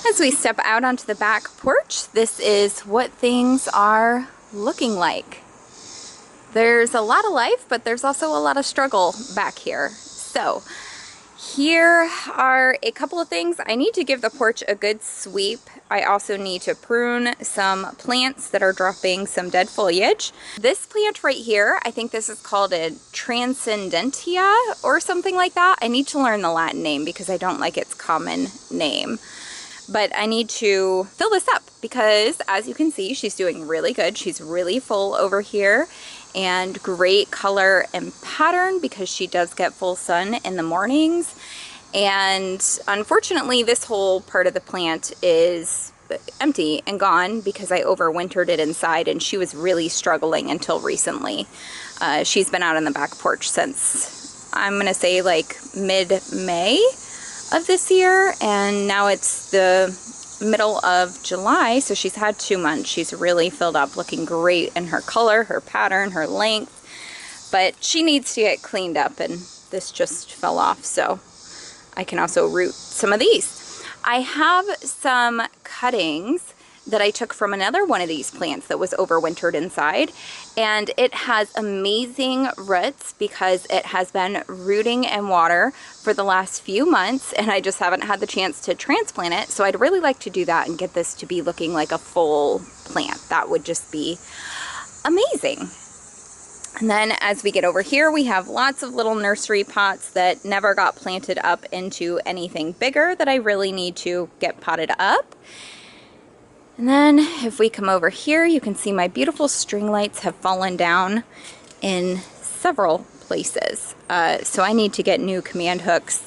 As we step out onto the back porch, this is what things are looking like. There's a lot of life, but there's also a lot of struggle back here. So here are a couple of things. I need to give the porch a good sweep. I also need to prune some plants that are dropping some dead foliage. This plant right here, I think this is called a transcendentia or something like that. I need to learn the Latin name because I don't like its common name. But I need to fill this up because, as you can see, she's doing really good. She's really full over here and great color and pattern because she does get full sun in the mornings. And unfortunately, this whole part of the plant is empty and gone because I overwintered it inside, and she was really struggling until recently. She's been out on the back porch since, I'm gonna say, like mid-May of this year, and now it's the middle of July, so she's had 2 months. She's really filled up, looking great in her color, her pattern, her length, but she needs to get cleaned up, and this just fell off, so I can also root some of these. I have some cuttings that I took from another one of these plants that was overwintered inside, and it has amazing roots because it has been rooting in water for the last few months, and I just haven't had the chance to transplant it. So I'd really like to do that and get this to be looking like a full plant. That would just be amazing. And then as we get over here, we have lots of little nursery pots that never got planted up into anything bigger that I really need to get potted up. And then if we come over here, you can see my beautiful string lights have fallen down in several places. So I need to get new command hooks.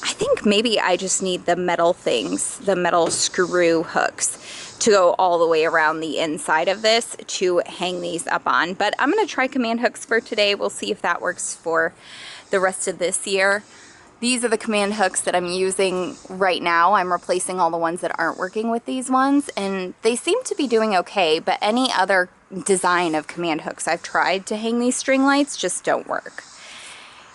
I think maybe I just need the metal things, the metal screw hooks, to go all the way around the inside of this to hang these up on. But I'm going to try command hooks for today. We'll see if that works for the rest of this year. These are the command hooks that I'm using right now. I'm replacing all the ones that aren't working with these ones, and they seem to be doing okay, but any other design of command hooks I've tried to hang these string lights just don't work.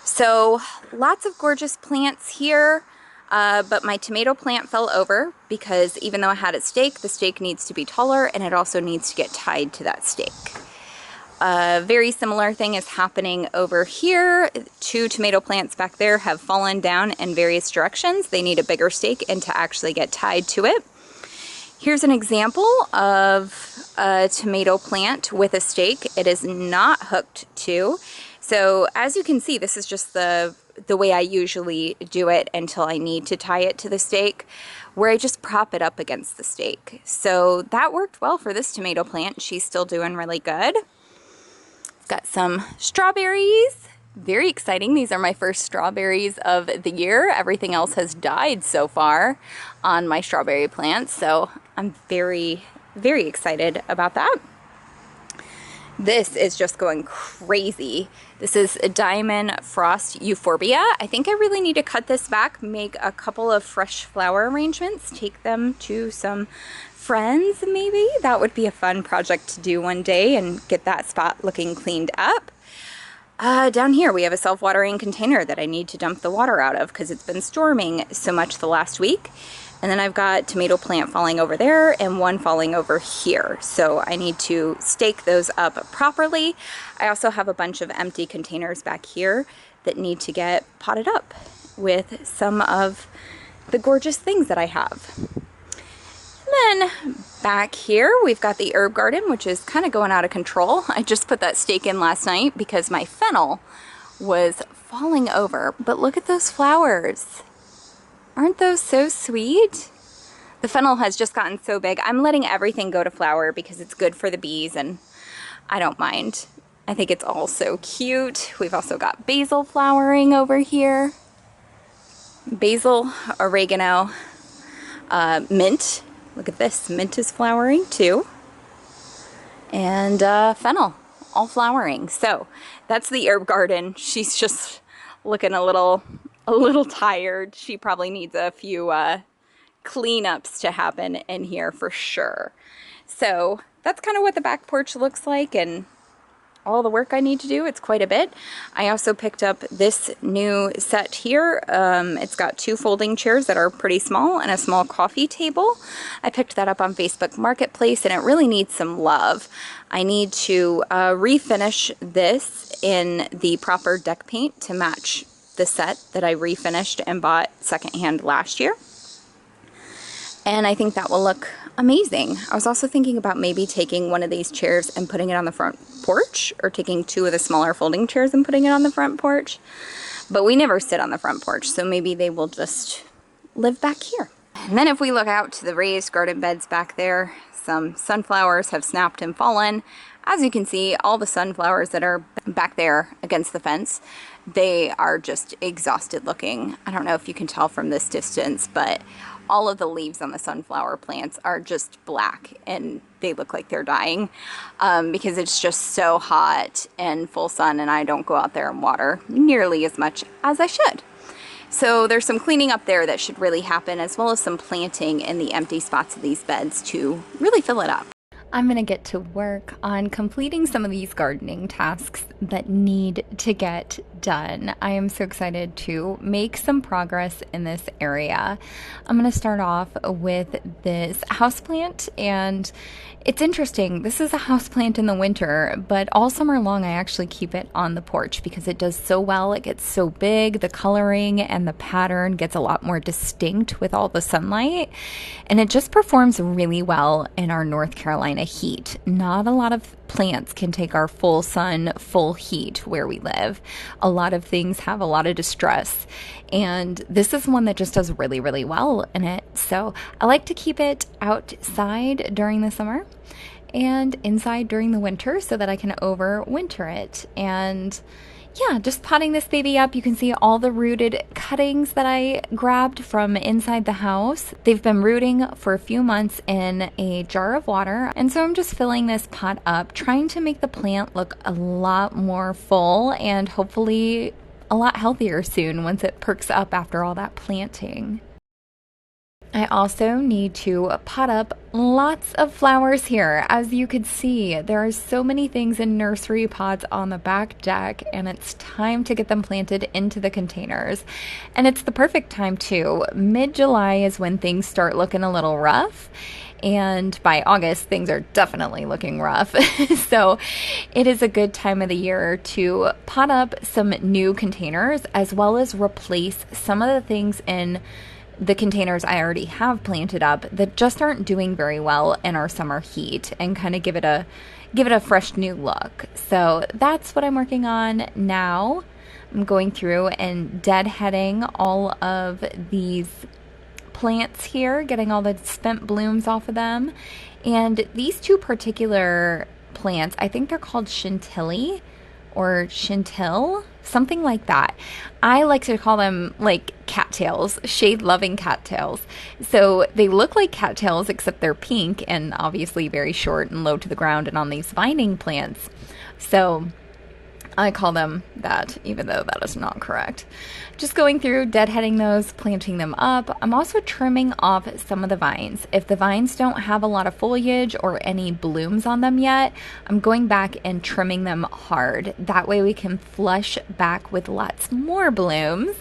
So lots of gorgeous plants here, but my tomato plant fell over because even though I had it staked, the stake needs to be taller, and it also needs to get tied to that stake. A very similar thing is happening over here. 2 tomato plants back there have fallen down in various directions. They need a bigger stake and to actually get tied to it. Here's an example of a tomato plant with a stake. It is not hooked to. So as you can see, this is just the way I usually do it until I need to tie it to the stake, where I just prop it up against the stake. So that worked well for this tomato plant. She's still doing really good. Got some strawberries, very exciting. These are my first strawberries of the year. Everything else has died so far on my strawberry plants, so I'm very, very excited about that. This is just going crazy. This is a Diamond Frost Euphorbia. I think I really need to cut this back, make a couple of fresh flower arrangements, take them to some friends maybe. That would be a fun project to do one day and get that spot looking cleaned up. Down here we have a self-watering container that I need to dump the water out of because it's been storming so much the last week. And then I've got tomato plant falling over there and one falling over here. So I need to stake those up properly. I also have a bunch of empty containers back here that need to get potted up with some of the gorgeous things that I have. And then back here we've got the herb garden, which is kind of going out of control. I just put that stake in last night because my fennel was falling over. But look at those flowers. Aren't those so sweet? The fennel has just gotten so big. I'm letting everything go to flower because it's good for the bees and I don't mind. I think it's all so cute. We've also got basil flowering over here. Basil, oregano, mint. Look at this, mint is flowering too. And fennel, all flowering. So that's the herb garden. She's just looking a little tired. She probably needs a few cleanups to happen in here for sure. So that's kind of what the back porch looks like, and all the work I need to do. It's quite a bit. I also picked up this new set here. It's got 2 folding chairs that are pretty small and a small coffee table. I picked that up on Facebook Marketplace, and it really needs some love. I need to refinish this in the proper deck paint to match the set that I refinished and bought secondhand last year. And I think that will look amazing. I was also thinking about maybe taking one of these chairs and putting it on the front porch, or taking 2 of the smaller folding chairs and putting it on the front porch. But we never sit on the front porch, so maybe they will just live back here. And then if we look out to the raised garden beds back there, some sunflowers have snapped and fallen. As you can see, all the sunflowers that are back there against the fence, they are just exhausted looking. I don't know if you can tell from this distance, but all of the leaves on the sunflower plants are just black, and they look like they're dying because it's just so hot and full sun, and I don't go out there and water nearly as much as I should. So there's some cleaning up there that should really happen, as well as some planting in the empty spots of these beds to really fill it up. I'm going to get to work on completing some of these gardening tasks that need to get done. I am so excited to make some progress in this area. I'm going to start off with this houseplant, and it's interesting. This is a houseplant in the winter, but all summer long I actually keep it on the porch because it does so well. It gets so big. The coloring and the pattern gets a lot more distinct with all the sunlight, and it just performs really well in our North Carolina heat. Not a lot of plants can take our full sun, full heat where we live. A lot of things have a lot of distress, and this is one that just does really, really well in it. So I like to keep it outside during the summer and inside during the winter so that I can overwinter it. And yeah, just potting this baby up. You can see all the rooted cuttings that I grabbed from inside the house. They've been rooting for a few months in a jar of water. And so I'm just filling this pot up, trying to make the plant look a lot more full and hopefully a lot healthier soon once it perks up after all that planting. I also need to pot up lots of flowers here. As you could see, there are so many things in nursery pots on the back deck, and it's time to get them planted into the containers. And it's the perfect time too. Mid-July is when things start looking a little rough, and by August things are definitely looking rough. So it is a good time of the year to pot up some new containers, as well as replace some of the things in the containers I already have planted up that just aren't doing very well in our summer heat, and kind of give it a fresh new look. So that's what I'm working on now. I'm going through and deadheading all of these plants here, getting all the spent blooms off of them. And these 2 particular plants, I think they're called chantilly or chantil, something like that. I like to call them like cattails, shade-loving cattails. So they look like cattails, except they're pink and obviously very short and low to the ground and on these vining plants. So I call them that, even though that is not correct. Just going through, deadheading those, planting them up. I'm also trimming off some of the vines. If the vines don't have a lot of foliage or any blooms on them yet, I'm going back and trimming them hard. That way we can flush back with lots more blooms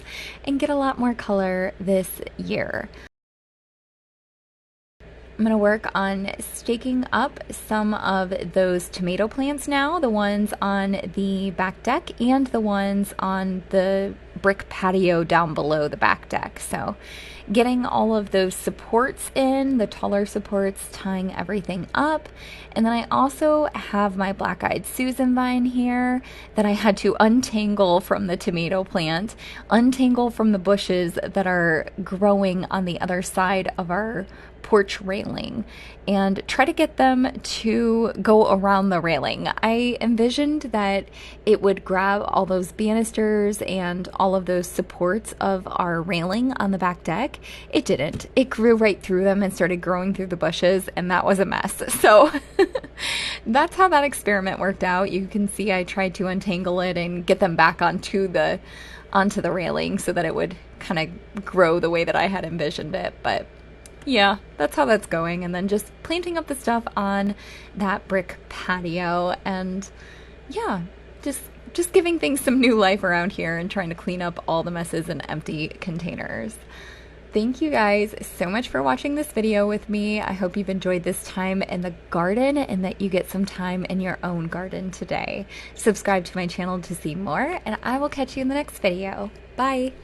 and get a lot more color this year. I'm going to work on staking up some of those tomato plants now, the ones on the back deck and the ones on the brick patio down below the back deck. So getting all of those supports in, the taller supports, tying everything up. And then I also have my black-eyed Susan vine here that I had to untangle from the tomato plant, untangle from the bushes that are growing on the other side of our porch railing, and try to get them to go around the railing. I envisioned that it would grab all those banisters and all of those supports of our railing on the back deck. It didn't. It grew right through them and started growing through the bushes, and that was a mess. So that's how that experiment worked out. You can see I tried to untangle it and get them back onto the railing so that it would kind of grow the way that I had envisioned it. But yeah, that's how that's going. And then just planting up the stuff on that brick patio. And yeah, just giving things some new life around here and trying to clean up all the messes and empty containers. Thank you guys so much for watching this video with me. I hope you've enjoyed this time in the garden and that you get some time in your own garden today. Subscribe to my channel to see more, and I will catch you in the next video. Bye!